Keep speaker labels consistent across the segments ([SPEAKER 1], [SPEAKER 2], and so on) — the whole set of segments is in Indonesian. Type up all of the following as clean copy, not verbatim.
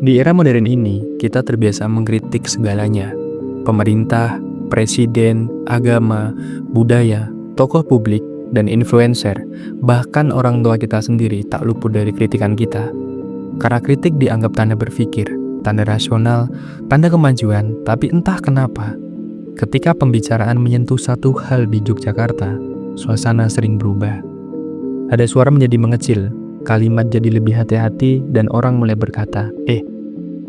[SPEAKER 1] Di era modern ini, kita terbiasa mengkritik segalanya. Pemerintah, presiden, agama, budaya, tokoh publik, dan influencer, bahkan orang tua kita sendiri tak luput dari kritikan kita. Karena kritik dianggap tanda berpikir, tanda rasional, tanda kemajuan, tapi entah kenapa, ketika pembicaraan menyentuh satu hal di Yogyakarta, suasana sering berubah. Ada suara menjadi mengecil, kalimat jadi lebih hati-hati, dan orang mulai berkata,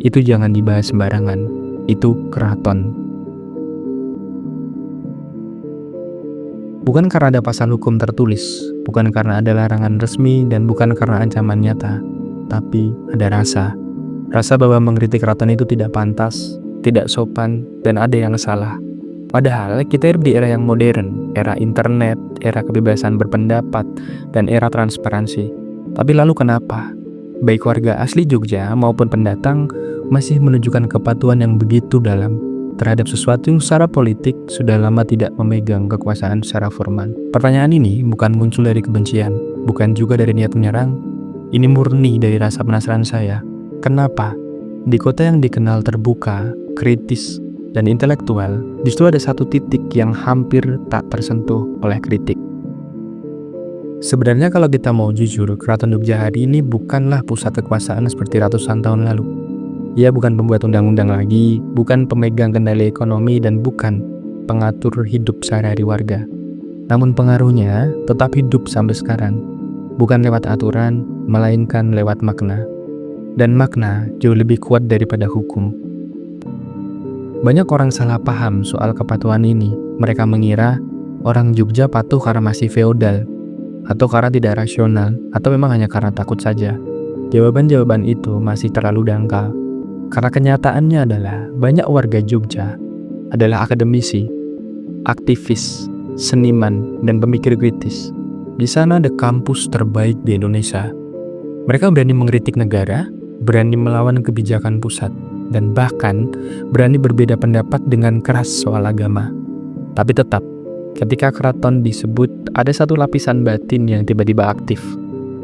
[SPEAKER 1] itu jangan dibahas sembarangan, itu keraton. Bukan karena ada pasal hukum tertulis, bukan karena ada larangan resmi, dan bukan karena ancaman nyata, tapi ada rasa. Rasa bahwa mengkritik keraton itu tidak pantas, tidak sopan, dan ada yang salah. Padahal kita hidup di era yang modern, era internet, era kebebasan berpendapat, dan era transparansi. Tapi lalu kenapa? Baik warga asli Jogja maupun pendatang masih menunjukkan kepatuhan yang begitu dalam terhadap sesuatu yang secara politik sudah lama tidak memegang kekuasaan secara formal. Pertanyaan ini bukan muncul dari kebencian, bukan juga dari niat menyerang. Ini murni dari rasa penasaran saya. Kenapa? Di kota yang dikenal terbuka, kritis, dan intelektual, justru ada satu titik yang hampir tak tersentuh oleh kritik. Sebenarnya kalau kita mau jujur, Keraton Jogja hari ini bukanlah pusat kekuasaan seperti ratusan tahun lalu. Ia bukan pembuat undang-undang lagi, bukan pemegang kendali ekonomi, dan bukan pengatur hidup sehari-hari warga. Namun pengaruhnya tetap hidup sampai sekarang. Bukan lewat aturan, melainkan lewat makna. Dan makna jauh lebih kuat daripada hukum. Banyak orang salah paham soal kepatuhan ini. Mereka mengira orang Jogja patuh karena masih feodal, atau karena tidak rasional, atau memang hanya karena takut saja. Jawaban-jawaban itu masih terlalu dangkal. Karena kenyataannya adalah banyak warga Jogja adalah akademisi, aktivis, seniman, dan pemikir kritis. Di sana ada kampus terbaik di Indonesia. Mereka berani mengkritik negara, berani melawan kebijakan pusat, dan bahkan berani berbeda pendapat dengan keras soal agama. Tapi tetap, ketika keraton disebut, ada satu lapisan batin yang tiba-tiba aktif.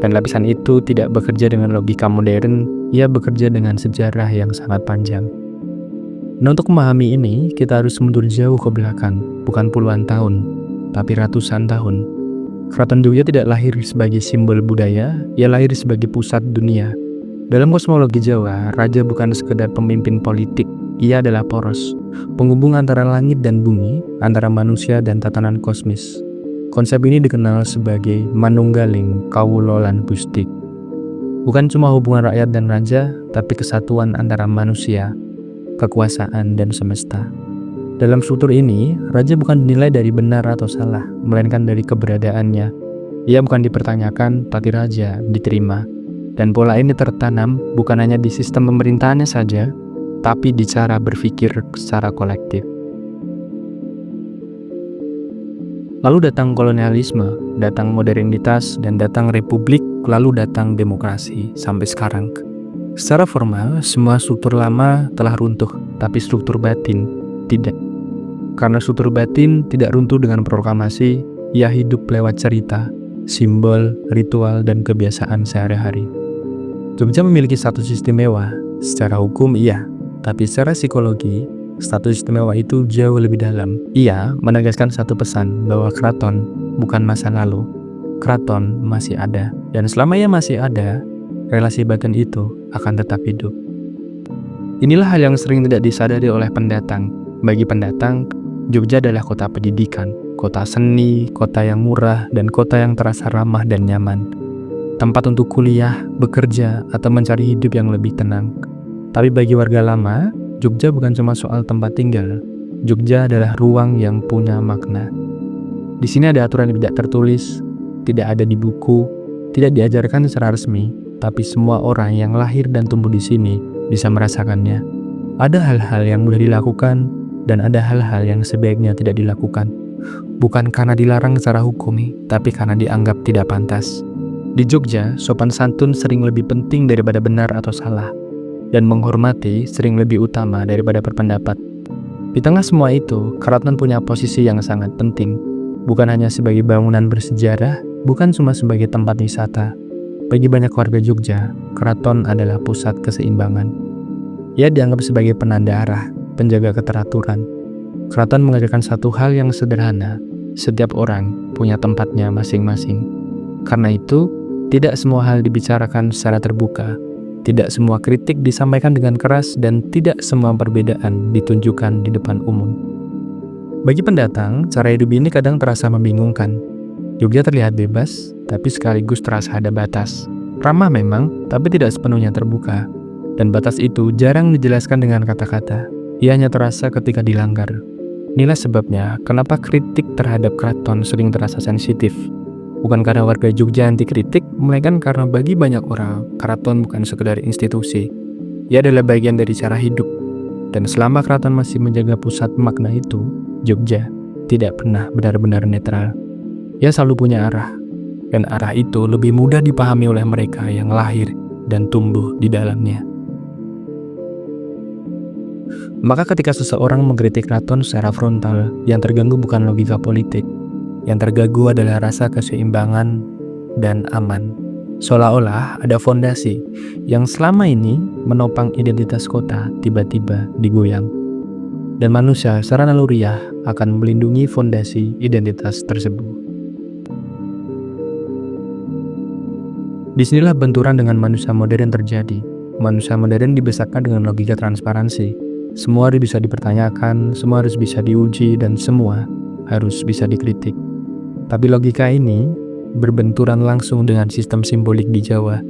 [SPEAKER 1] Dan lapisan itu tidak bekerja dengan logika modern, ia bekerja dengan sejarah yang sangat panjang. Nah, untuk memahami ini, kita harus mundur jauh ke belakang, bukan puluhan tahun, tapi ratusan tahun. Keraton Jogja tidak lahir sebagai simbol budaya, ia lahir sebagai pusat dunia. Dalam kosmologi Jawa, raja bukan sekedar pemimpin politik, ia adalah poros, penghubung antara langit dan bumi, antara manusia dan tatanan kosmis. Konsep ini dikenal sebagai manunggaling kawula lan Gusti. Bukan cuma hubungan rakyat dan raja, tapi kesatuan antara manusia, kekuasaan, dan semesta. Dalam struktur ini, raja bukan dinilai dari benar atau salah, melainkan dari keberadaannya. Ia bukan dipertanyakan, tapi raja diterima. Dan pola ini tertanam bukan hanya di sistem pemerintahannya saja, tapi di cara berpikir secara kolektif. Lalu datang kolonialisme, datang modernitas, dan datang republik, lalu datang demokrasi, sampai sekarang. Secara formal, semua struktur lama telah runtuh, tapi struktur batin tidak. Karena struktur batin tidak runtuh dengan proklamasi, ia hidup lewat cerita, simbol, ritual, dan kebiasaan sehari-hari. Jogja memiliki status istimewa, secara hukum iya, tapi secara psikologi, status istimewa itu jauh lebih dalam. Ia menegaskan satu pesan bahwa keraton bukan masa lalu. Keraton masih ada. Dan selama ia masih ada, relasi batin itu akan tetap hidup. Inilah hal yang sering tidak disadari oleh pendatang. Bagi pendatang, Jogja adalah kota pendidikan, kota seni, kota yang murah, dan kota yang terasa ramah dan nyaman. Tempat untuk kuliah, bekerja, atau mencari hidup yang lebih tenang. Tapi bagi warga lama, Jogja bukan cuma soal tempat tinggal. Jogja adalah ruang yang punya makna. Di sini ada aturan yang tidak tertulis, tidak ada di buku, tidak diajarkan secara resmi, tapi semua orang yang lahir dan tumbuh di sini bisa merasakannya. Ada hal-hal yang mudah dilakukan, dan ada hal-hal yang sebaiknya tidak dilakukan. Bukan karena dilarang secara hukum, tapi karena dianggap tidak pantas. Di Jogja, sopan santun sering lebih penting daripada benar atau salah. Dan menghormati sering lebih utama daripada berpendapat. Di tengah semua itu, keraton punya posisi yang sangat penting. Bukan hanya sebagai bangunan bersejarah, bukan cuma sebagai tempat wisata. Bagi banyak warga Jogja, keraton adalah pusat keseimbangan. Ia dianggap sebagai penanda arah, penjaga keteraturan. Keraton mengajarkan satu hal yang sederhana, setiap orang punya tempatnya masing-masing. Karena itu, tidak semua hal dibicarakan secara terbuka, tidak semua kritik disampaikan dengan keras, dan tidak semua perbedaan ditunjukkan di depan umum. Bagi pendatang, cara hidup ini kadang terasa membingungkan. Jogja terlihat bebas, tapi sekaligus terasa ada batas. Ramah memang, tapi tidak sepenuhnya terbuka. Dan batas itu jarang dijelaskan dengan kata-kata. Ia hanya terasa ketika dilanggar. Inilah sebabnya kenapa kritik terhadap keraton sering terasa sensitif. Bukan karena warga Jogja anti kritik, melainkan karena bagi banyak orang, keraton bukan sekedar institusi. Ia adalah bagian dari cara hidup. Dan selama keraton masih menjaga pusat makna itu, Jogja tidak pernah benar-benar netral. Ia selalu punya arah. Dan arah itu lebih mudah dipahami oleh mereka yang lahir dan tumbuh di dalamnya. Maka ketika seseorang mengkritik keraton secara frontal, yang terganggu bukan logika politik. Yang terganggu adalah rasa keseimbangan dan aman. Seolah-olah ada fondasi yang selama ini menopang identitas kota tiba-tiba digoyang. Dan manusia secara naluriah akan melindungi fondasi identitas tersebut. Disinilah benturan dengan manusia modern terjadi. Manusia modern dibesarkan dengan logika transparansi. Semua harus bisa dipertanyakan, semua harus bisa diuji, dan semua harus bisa dikritik. Tapi logika ini berbenturan langsung dengan sistem simbolik di Jawa,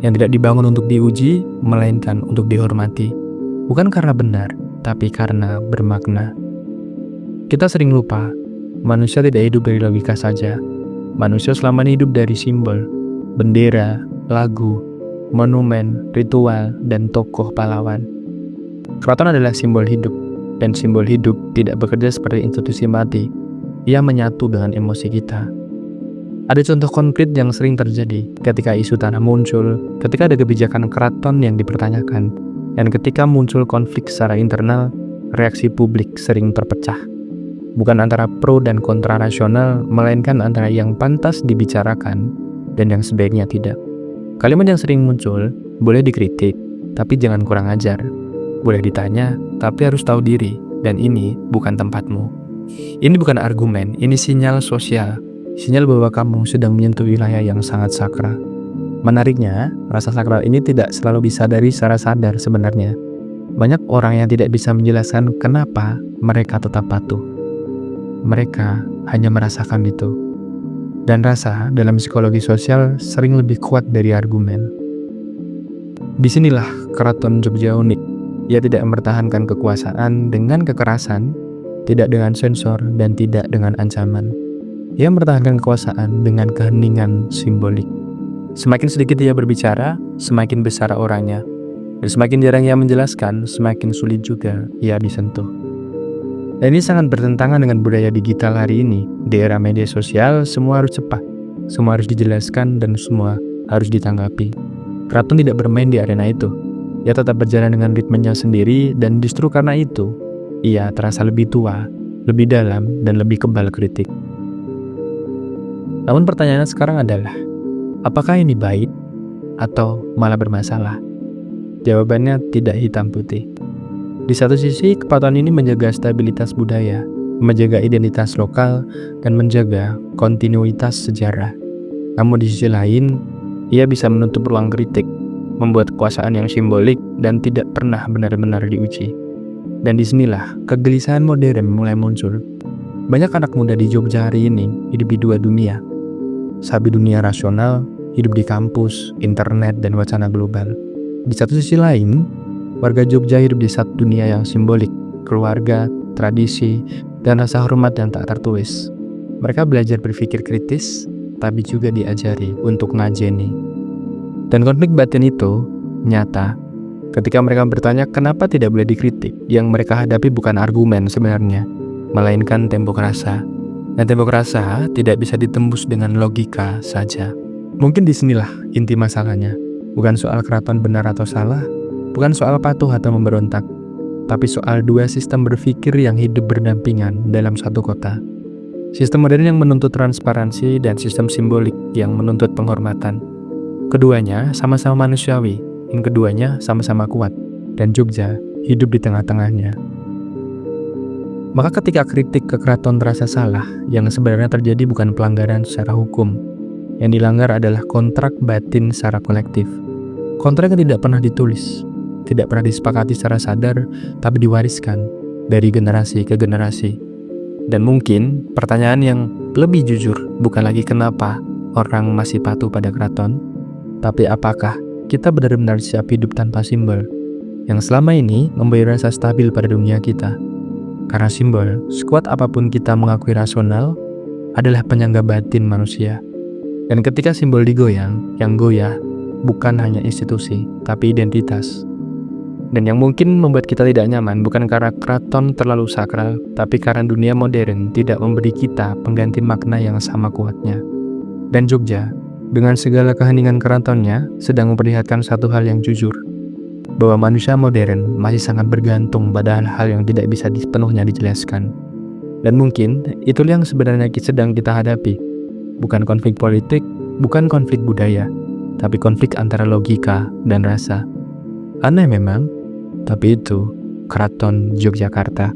[SPEAKER 1] yang tidak dibangun untuk diuji, melainkan untuk dihormati. Bukan karena benar, tapi karena bermakna. Kita sering lupa, manusia tidak hidup dari logika saja. Manusia selama ini hidup dari simbol, bendera, lagu, monumen, ritual, dan tokoh pahlawan. Keraton adalah simbol hidup, dan simbol hidup tidak bekerja seperti institusi mati. Ia menyatu dengan emosi kita. Ada contoh konkret yang sering terjadi ketika isu tanah muncul, ketika ada kebijakan keraton yang dipertanyakan, dan ketika muncul konflik secara internal, reaksi publik sering terpecah. Bukan antara pro dan kontra rasional, melainkan antara yang pantas dibicarakan dan yang sebaiknya tidak. Kalimat yang sering muncul, boleh dikritik, tapi jangan kurang ajar. Boleh ditanya, tapi harus tahu diri, dan ini bukan tempatmu. Ini bukan argumen, ini sinyal sosial. Sinyal bahwa kamu sedang menyentuh wilayah yang sangat sakral. Menariknya, rasa sakral ini tidak selalu disadari secara sadar sebenarnya. Banyak orang yang tidak bisa menjelaskan kenapa mereka tetap patuh. Mereka hanya merasakan itu. Dan rasa dalam psikologi sosial sering lebih kuat dari argumen. Disinilah keraton Jogja unik. Ia tidak mempertahankan kekuasaan dengan kekerasan, tidak dengan sensor, dan tidak dengan ancaman. Ia mempertahankan kekuasaan dengan keheningan simbolik. Semakin sedikit ia berbicara, semakin besar orangnya. Dan semakin jarang ia menjelaskan, semakin sulit juga ia disentuh. Dan ini sangat bertentangan dengan budaya digital hari ini. Di era media sosial, semua harus cepat, semua harus dijelaskan, dan semua harus ditanggapi. Keraton tidak bermain di arena itu. Ia tetap berjalan dengan ritmenya sendiri, dan justru karena itu, ia terasa lebih tua, lebih dalam, dan lebih kebal kritik. Namun pertanyaannya sekarang adalah, apakah ini baik atau malah bermasalah? Jawabannya tidak hitam putih. Di satu sisi, kepatuhan ini menjaga stabilitas budaya, menjaga identitas lokal, dan menjaga kontinuitas sejarah. Namun di sisi lain, ia bisa menutup ruang kritik, membuat kekuasaan yang simbolik dan tidak pernah benar-benar diuji. Dan disinilah kegelisahan modern mulai muncul. Banyak anak muda di Jogja hari ini hidup di dua dunia. Sabi dunia rasional, hidup di kampus, internet, dan wacana global. Di satu sisi lain, warga Jogja hidup di satu dunia yang simbolik, keluarga, tradisi, dan rasa hormat yang tak tertulis. Mereka belajar berpikir kritis, tapi juga diajari untuk ngajeni. Dan konflik batin itu nyata. Ketika mereka bertanya kenapa tidak boleh dikritik, yang mereka hadapi bukan argumen sebenarnya, melainkan tembok rasa. Dan tembok rasa tidak bisa ditembus dengan logika saja. Mungkin disinilah inti masalahnya. Bukan soal keraton benar atau salah, bukan soal patuh atau memberontak, tapi soal dua sistem berpikir yang hidup berdampingan dalam satu kota. Sistem modern yang menuntut transparansi dan sistem simbolik yang menuntut penghormatan. Keduanya sama-sama manusiawi, dan keduanya sama-sama kuat, dan Jogja hidup di tengah-tengahnya. Maka ketika kritik ke keraton terasa salah, yang sebenarnya terjadi bukan pelanggaran secara hukum. Yang dilanggar adalah kontrak batin secara kolektif. Kontrak yang tidak pernah ditulis, tidak pernah disepakati secara sadar, tapi diwariskan dari generasi ke generasi. Dan mungkin pertanyaan yang lebih jujur bukan lagi kenapa orang masih patuh pada keraton, tapi apakah kita benar-benar siap hidup tanpa simbol yang selama ini memberi rasa stabil pada dunia kita. Karena simbol, sekuat apapun kita mengakui rasional, adalah penyangga batin manusia. Dan ketika simbol digoyang, yang goyah bukan hanya institusi, tapi identitas. Dan yang mungkin membuat kita tidak nyaman bukan karena keraton terlalu sakral, tapi karena dunia modern tidak memberi kita pengganti makna yang sama kuatnya. Dan Jogja, dengan segala keheningan keratonnya, sedang memperlihatkan satu hal yang jujur, bahwa manusia modern masih sangat bergantung pada hal-hal yang tidak bisa sepenuhnya dijelaskan. Dan mungkin itulah yang sebenarnya sedang kita hadapi. Bukan konflik politik, bukan konflik budaya, tapi konflik antara logika dan rasa. Aneh memang, tapi itu Keraton Yogyakarta.